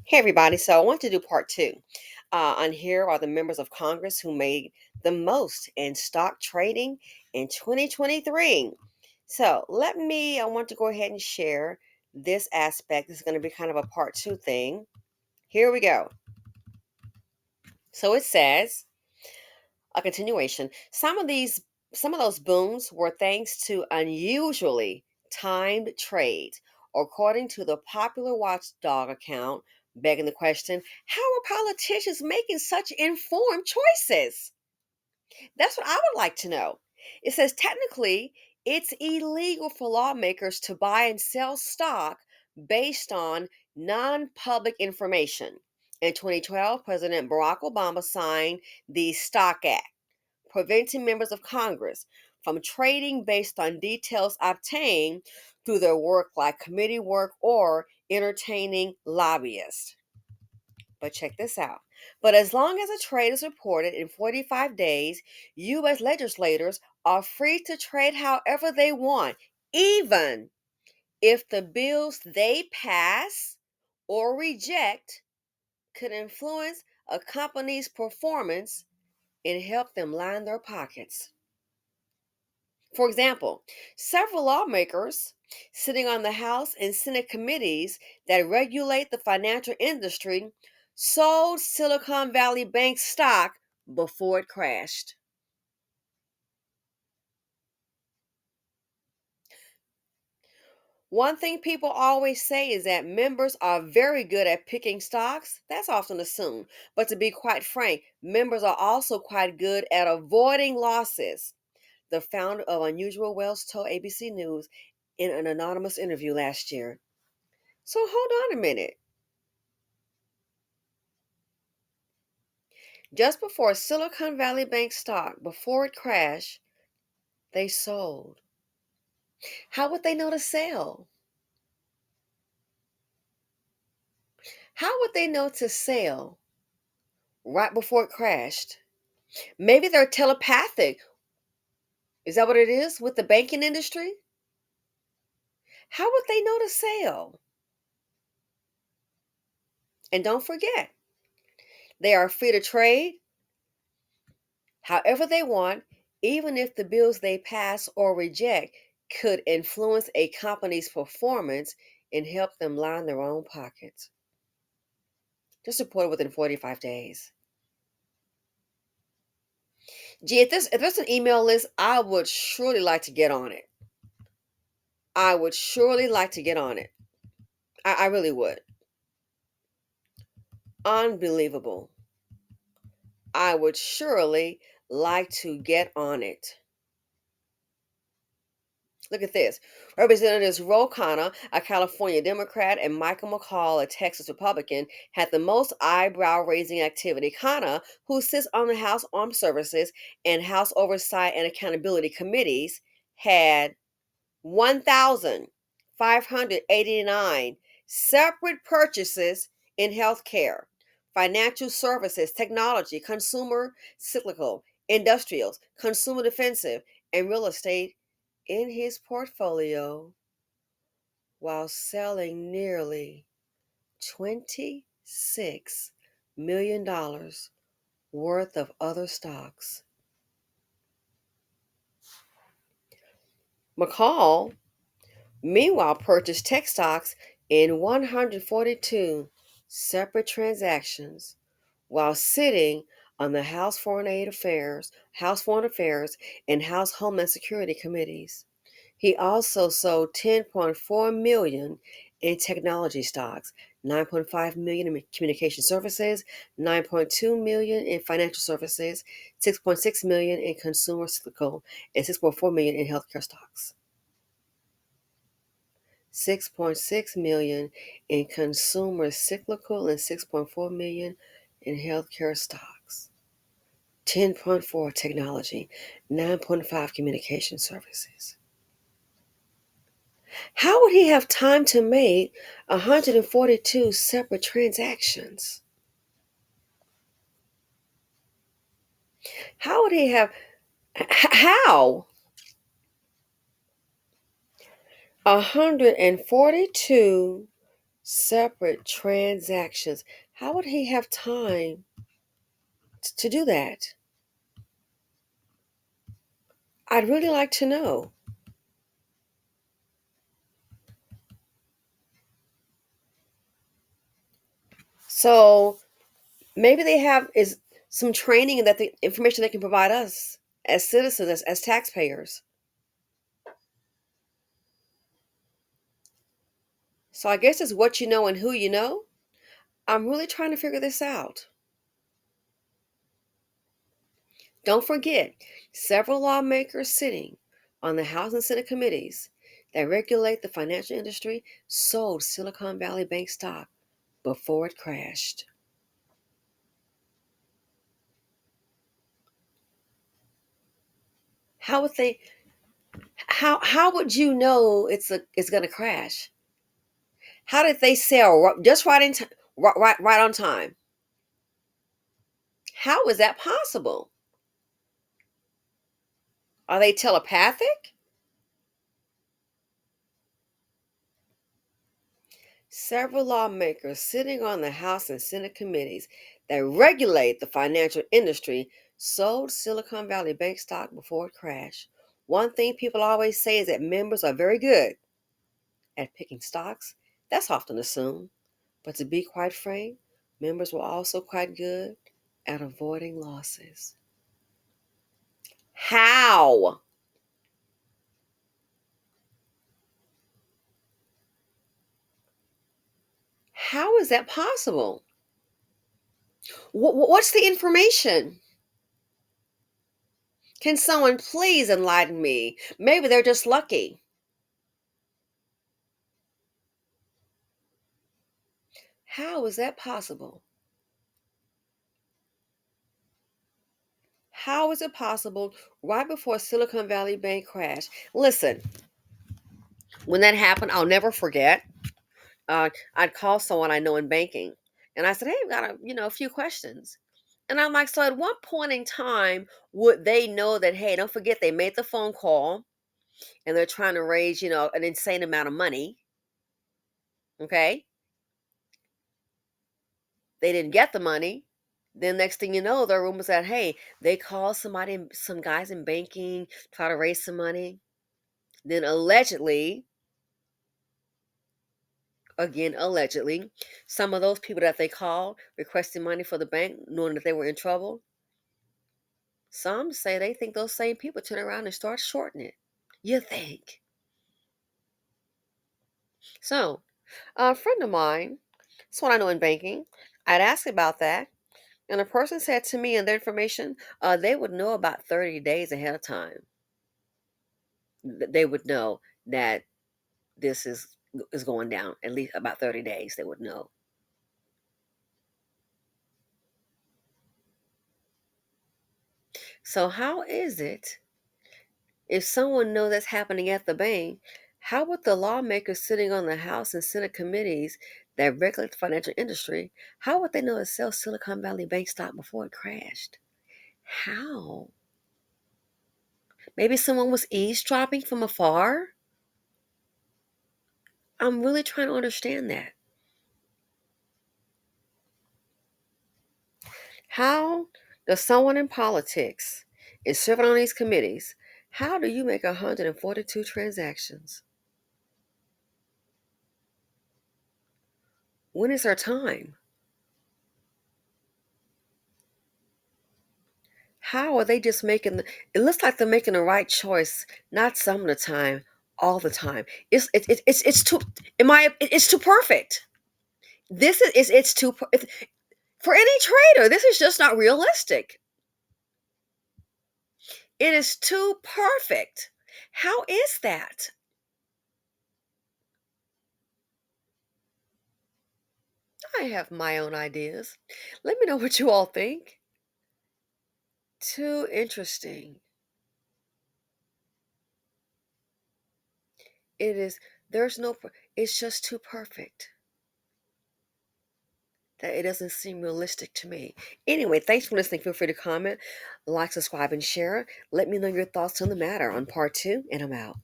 Hey, everybody. So, I want to do part two. On here are the members of Congress who made the most in stock trading in 2023. So, I want to go ahead and share this aspect. This is going to be kind of a part two thing. Here we go. So, it says, a continuation. Some of those booms were thanks to unusually timed trades, according to the popular watchdog account, begging the question, how are politicians making such informed choices? That's what I would like to know. It says technically it's illegal for lawmakers to buy and sell stock based on non-public information. In 2012, President Barack Obama signed the Stock Act, preventing members of Congress from trading based on details obtained through their work like committee work or entertaining lobbyists. But check this out. But as long as a trade is reported in 45 days, U.S. legislators are free to trade however they want, even if the bills they pass or reject could influence a company's performance and help them line their pockets. For example, several lawmakers sitting on the House and Senate committees that regulate the financial industry sold Silicon Valley Bank stock before it crashed. One thing people always say is that members are very good at picking stocks. That's often assumed. But to be quite frank, members are also quite good at avoiding losses. The founder of Unusual Wealth told ABC News in an anonymous interview last year. So hold on a minute. Just before Silicon Valley Bank stock, before it crashed, they sold. How would they know to sell? How would they know to sell right before it crashed? Maybe they're telepathic. Is that what it is with the banking industry? How would they know to sell? And don't forget, they are free to trade however they want, even if the bills they pass or reject could influence a company's performance and help them line their own pockets. Just report it within 45 days. Gee, if there's an email list, I would surely like to get on it. I would surely like to get on it. I really would. Unbelievable. I would surely like to get on it. Look at this. Representatives Ro Khanna, a California Democrat, and Michael McCaul, a Texas Republican, had the most eyebrow raising activity. Khanna, who sits on the House Armed Services and House Oversight and Accountability Committees, had 1,589 separate purchases in healthcare, financial services, technology, consumer cyclical, industrials, consumer defensive, and real estate in his portfolio while selling nearly $26 million worth of other stocks. McCall, meanwhile, purchased tech stocks in 142 separate transactions while sitting on the House Foreign Affairs, and House Homeland Security committees. He also sold 10.4 million in technology stocks, 9.5 million in communication services, 9.2 million in financial services, 6.6 million in consumer cyclical, and 6.4 million in healthcare stocks. 6.6 million in consumer cyclical and 6.4 million in healthcare stocks. 10.4 technology, 9.5 communication services. How would he have time to make 142 separate transactions? How would he have how 142 Separate transactions. How would he have time to do that? I'd really like to know. So maybe they have is some training and that the information they can provide us as citizens, as taxpayers. So I guess it's what you know and who you know. I'm really trying to figure this out. Don't forget, several lawmakers sitting on the House and Senate committees that regulate the financial industry sold Silicon Valley Bank stock before it crashed. How would they how would you know it's going to crash? How did they sell just right in right on time? How is that possible? Are they telepathic? Several lawmakers sitting on the House and Senate committees that regulate the financial industry sold Silicon Valley Bank stock before it crashed. One thing people always say is that members are very good at picking stocks. That's often assumed. But to be quite frank, members were also quite good at avoiding losses. How? How is that possible? What's the information? Can someone please enlighten me? Maybe they're just lucky. How is that possible? How is it possible right before Silicon Valley Bank crash? Listen, when that happened, I'll never forget. I'd call someone I know in banking, and I said, "Hey, I've got a few questions." And I'm like, "So at what point in time would they know that? Hey, don't forget they made the phone call and they're trying to raise an insane amount of money. Okay, they didn't get the money. Then next thing you know, there are rumors that hey, they called some guys in banking, try to raise some money. Then allegedly, again allegedly, some of those people that they called requesting money for the bank, knowing that they were in trouble. Some say they think those same people turn around and start shorting it. You think? So, a friend of mine, someone I know in banking, I'd asked about that, and a person said to me, and their information, they would know about 30 days ahead of time. They would know that this is going down. At least about 30 days, they would know. So, how is it if someone knows that's happening at the bank? How would the lawmakers sitting on the House and Senate committees that regulate the financial industry, how would they know to sell Silicon Valley Bank stock before it crashed? How? Maybe someone was eavesdropping from afar? I'm really trying to understand that. How does someone in politics is serving on these committees? How do you make 142 transactions? When is their time? How are they just making it looks like they're making the right choice, not some of the time, all the time. It's too it's too perfect. This is it's too for any trader, this is just not realistic. It is too perfect. How is that? I have my own ideas. Let me know what you all think. Too interesting. It is, there's no, it's just too perfect that it doesn't seem realistic to me. Anyway, thanks for listening. Feel free to comment, like, subscribe, and share. Let me know your thoughts on the matter on part two, and I'm out.